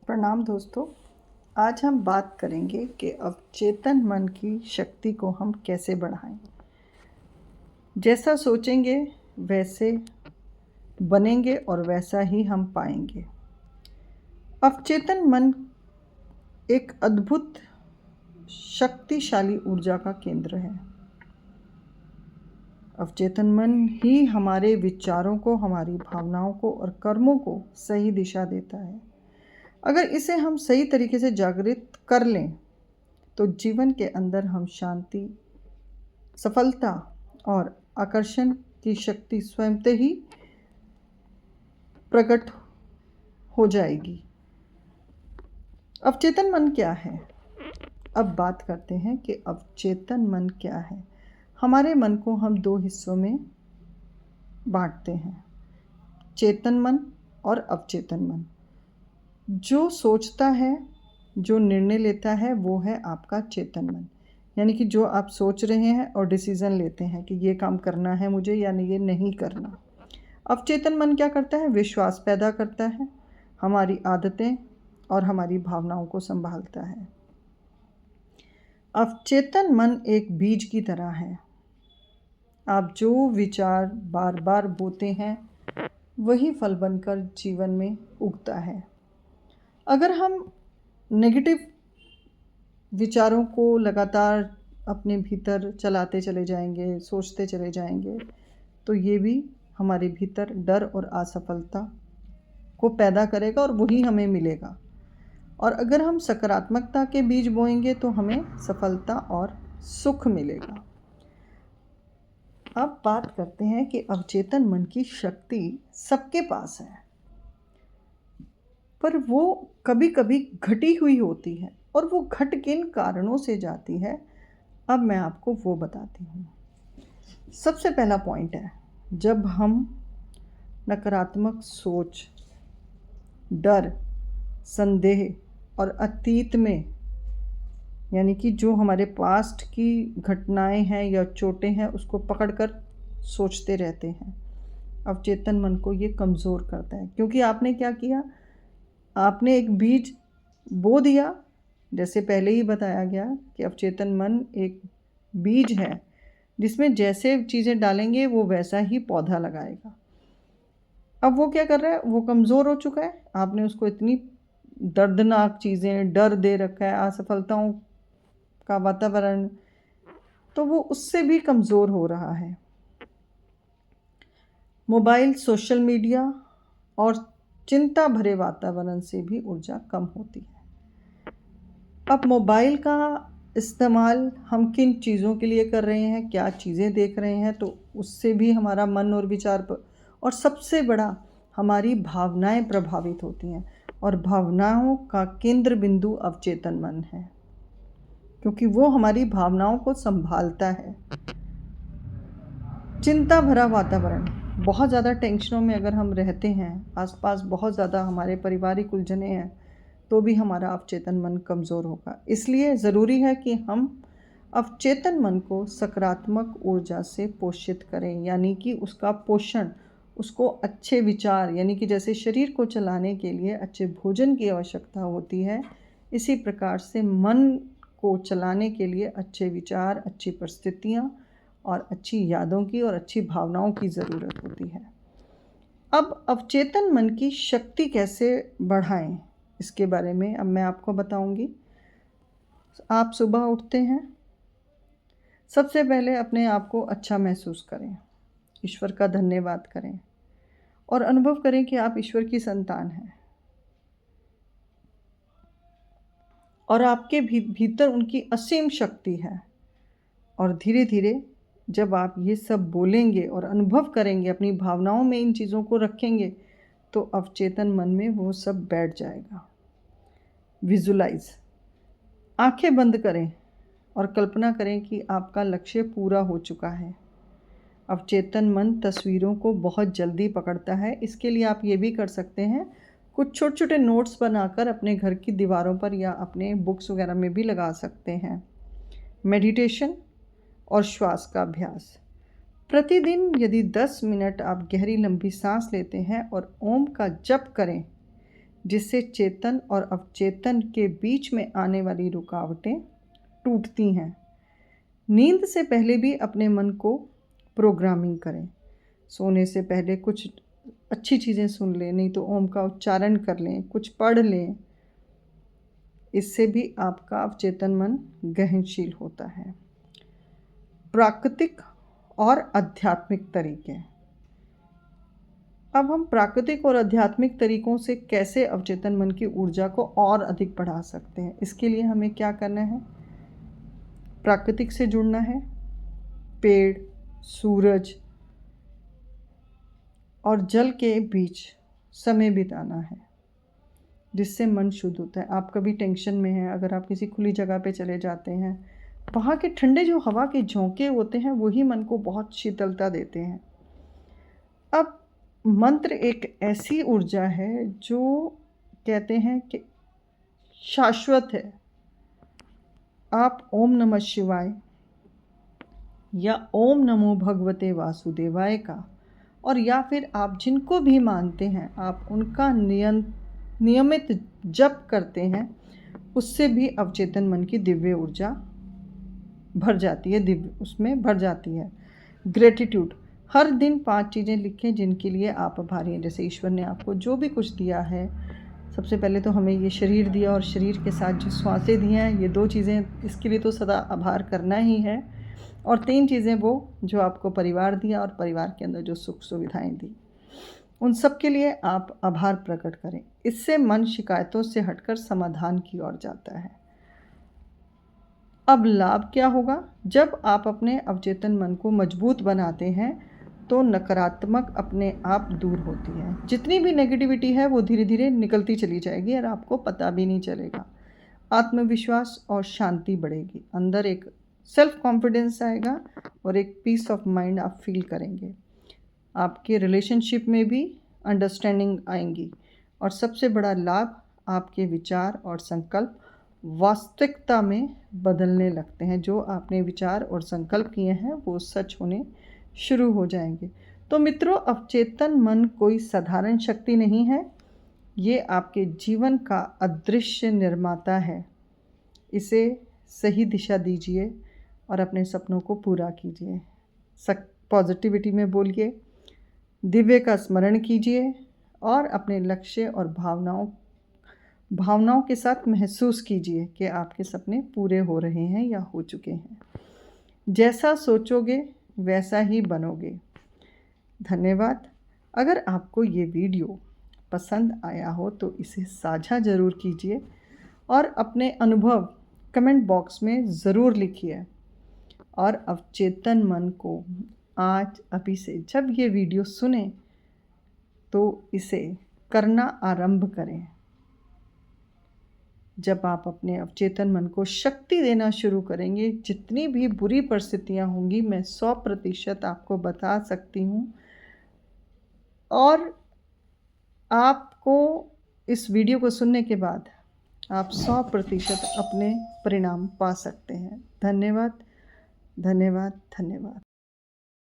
प्रणाम दोस्तों। आज हम बात करेंगे कि अवचेतन मन की शक्ति को हम कैसे बढ़ाएं। जैसा सोचेंगे वैसे बनेंगे और वैसा ही हम पाएंगे। अवचेतन मन एक अद्भुत शक्तिशाली ऊर्जा का केंद्र है। अवचेतन मन ही हमारे विचारों को, हमारी भावनाओं को और कर्मों को सही दिशा देता है। अगर इसे हम सही तरीके से जागृत कर लें तो जीवन के अंदर हम शांति, सफलता और आकर्षण की शक्ति स्वयं ही प्रकट हो जाएगी। अवचेतन मन क्या है? अब बात करते हैं कि अवचेतन मन क्या है। हमारे मन को हम दो हिस्सों में बांटते हैं, चेतन मन और अवचेतन मन। जो सोचता है, जो निर्णय लेता है, वो है आपका चेतन मन, यानी कि जो आप सोच रहे हैं और डिसीज़न लेते हैं कि ये काम करना है मुझे या ये नहीं करना। अवचेतन मन क्या करता है? विश्वास पैदा करता है, हमारी आदतें और हमारी भावनाओं को संभालता है। अवचेतन मन एक बीज की तरह है। आप जो विचार बार बार बोते हैं वही फल बनकर जीवन में उगता है। अगर हम नेगेटिव विचारों को लगातार अपने भीतर चलाते चले जाएंगे, सोचते चले जाएंगे, तो ये भी हमारे भीतर डर और असफलता को पैदा करेगा और वही हमें मिलेगा। और अगर हम सकारात्मकता के बीज बोएंगे तो हमें सफलता और सुख मिलेगा। अब बात करते हैं कि अवचेतन मन की शक्ति सबके पास है, पर वो कभी कभी घटी हुई होती है। और वो घट किन कारणों से जाती है, अब मैं आपको वो बताती हूँ। सबसे पहला पॉइंट है, जब हम नकारात्मक सोच, डर, संदेह और अतीत में, यानी कि जो हमारे पास्ट की घटनाएं हैं या चोटें हैं, उसको पकड़कर सोचते रहते हैं। अवचेतन मन को ये कमज़ोर करता है, क्योंकि आपने क्या किया, आपने एक बीज बो दिया। जैसे पहले ही बताया गया कि अवचेतन मन एक बीज है जिसमें जैसे चीज़ें डालेंगे वो वैसा ही पौधा लगाएगा। अब वो क्या कर रहा है? वो कमज़ोर हो चुका है। आपने उसको इतनी दर्दनाक चीज़ें, डर दे रखा है, असफलताओं का वातावरण, तो वो उससे भी कमज़ोर हो रहा है। मोबाइल, सोशल मीडिया और चिंता भरे वातावरण से भी ऊर्जा कम होती है। अब मोबाइल का इस्तेमाल हम किन चीज़ों के लिए कर रहे हैं, क्या चीज़ें देख रहे हैं, तो उससे भी हमारा मन और विचार पर, और सबसे बड़ा हमारी भावनाएं प्रभावित होती हैं। और भावनाओं का केंद्र बिंदु अवचेतन मन है, क्योंकि वो हमारी भावनाओं को संभालता है। चिंता भरा वातावरण, बहुत ज़्यादा टेंशनों में अगर हम रहते हैं, आसपास बहुत ज़्यादा हमारे पारिवारिक उलझने हैं, तो भी हमारा अवचेतन मन कमज़ोर होगा। इसलिए ज़रूरी है कि हम अवचेतन मन को सकारात्मक ऊर्जा से पोषित करें, यानी कि उसका पोषण, उसको अच्छे विचार, यानी कि जैसे शरीर को चलाने के लिए अच्छे भोजन की आवश्यकता होती है, इसी प्रकार से मन को चलाने के लिए अच्छे विचार, अच्छी परिस्थितियाँ और अच्छी यादों की और अच्छी भावनाओं की ज़रूरत होती है। अब अवचेतन मन की शक्ति कैसे बढ़ाएं, इसके बारे में अब मैं आपको बताऊंगी। आप सुबह उठते हैं, सबसे पहले अपने आप को अच्छा महसूस करें, ईश्वर का धन्यवाद करें और अनुभव करें कि आप ईश्वर की संतान हैं और आपके भीतर उनकी असीम शक्ति है। और धीरे धीरे जब आप ये सब बोलेंगे और अनुभव करेंगे, अपनी भावनाओं में इन चीज़ों को रखेंगे, तो अवचेतन मन में वो सब बैठ जाएगा। विजुलाइज, आंखें बंद करें और कल्पना करें कि आपका लक्ष्य पूरा हो चुका है। अवचेतन मन तस्वीरों को बहुत जल्दी पकड़ता है। इसके लिए आप ये भी कर सकते हैं, कुछ छोटे छोटे नोट्स बनाकर अपने घर की दीवारों पर या अपने बुक्स वगैरह में भी लगा सकते हैं। मेडिटेशन और श्वास का अभ्यास, प्रतिदिन यदि 10 मिनट आप गहरी लंबी सांस लेते हैं और ओम का जप करें, जिससे चेतन और अवचेतन के बीच में आने वाली रुकावटें टूटती हैं। नींद से पहले भी अपने मन को प्रोग्रामिंग करें। सोने से पहले कुछ अच्छी चीज़ें सुन लें, नहीं तो ओम का उच्चारण कर लें, कुछ पढ़ लें। इससे भी आपका अवचेतन मन गहनशील होता है। प्राकृतिक और आध्यात्मिक तरीके। अब हम प्राकृतिक और आध्यात्मिक तरीकों से कैसे अवचेतन मन की ऊर्जा को और अधिक बढ़ा सकते हैं, इसके लिए हमें क्या करना है? प्राकृतिक से जुड़ना है। पेड़, सूरज और जल के बीच समय बिताना है, जिससे मन शुद्ध होता है। आप कभी टेंशन में हैं, अगर आप किसी खुली जगह पे चले जाते हैं, वहाँ के ठंडे जो हवा के झोंके होते हैं वही मन को बहुत शीतलता देते हैं। अब मंत्र एक ऐसी ऊर्जा है जो कहते हैं कि शाश्वत है। आप ओम नमः शिवाय या ओम नमो भगवते वासुदेवाय का, और या फिर आप जिनको भी मानते हैं आप उनका नियमित जप करते हैं, उससे भी अवचेतन मन की दिव्य ऊर्जा भर जाती है, उसमें भर जाती है। ग्रेटिट्यूड। हर दिन 5 चीज़ें लिखें जिनके लिए आप आभारी हैं। जैसे ईश्वर ने आपको जो भी कुछ दिया है, सबसे पहले तो हमें ये शरीर दिया और शरीर के साथ जो श्वासें दी हैं, ये 2 चीज़ें, इसके लिए तो सदा आभार करना ही है। और 3 चीज़ें वो जो आपको परिवार दिया और परिवार के अंदर जो सुख सुविधाएं दी, उन सब के लिए आप आभार प्रकट करें। इससे मन शिकायतों से हटकर समाधान की ओर जाता है। अब लाभ क्या होगा? जब आप अपने अवचेतन मन को मजबूत बनाते हैं तो नकारात्मक अपने आप दूर होती है। जितनी भी नेगेटिविटी है वो धीरे धीरे निकलती चली जाएगी और आपको पता भी नहीं चलेगा। आत्मविश्वास और शांति बढ़ेगी, अंदर एक सेल्फ कॉन्फिडेंस आएगा और एक पीस ऑफ माइंड आप फील करेंगे। आपके रिलेशनशिप में भी अंडरस्टैंडिंग आएंगी और सबसे बड़ा लाभ, आपके विचार और संकल्प वास्तविकता में बदलने लगते हैं। जो आपने विचार और संकल्प किए हैं वो सच होने शुरू हो जाएंगे। तो मित्रों, अवचेतन मन कोई साधारण शक्ति नहीं है, ये आपके जीवन का अदृश्य निर्माता है। इसे सही दिशा दीजिए और अपने सपनों को पूरा कीजिए। पॉजिटिविटी में बोलिए, दिव्य का स्मरण कीजिए और अपने लक्ष्य और भावनाओं के साथ महसूस कीजिए कि आपके सपने पूरे हो रहे हैं या हो चुके हैं। जैसा सोचोगे वैसा ही बनोगे। धन्यवाद। अगर आपको ये वीडियो पसंद आया हो तो इसे साझा ज़रूर कीजिए और अपने अनुभव कमेंट बॉक्स में ज़रूर लिखिए। और अवचेतन मन को आज अभी से जब ये वीडियो सुने तो इसे करना आरंभ करें। जब आप अपने अवचेतन मन को शक्ति देना शुरू करेंगे, जितनी भी बुरी परिस्थितियां होंगी मैं 100% आपको बता सकती हूँ, और आपको इस वीडियो को सुनने के बाद आप 100% अपने परिणाम पा सकते हैं। धन्यवाद, धन्यवाद, धन्यवाद।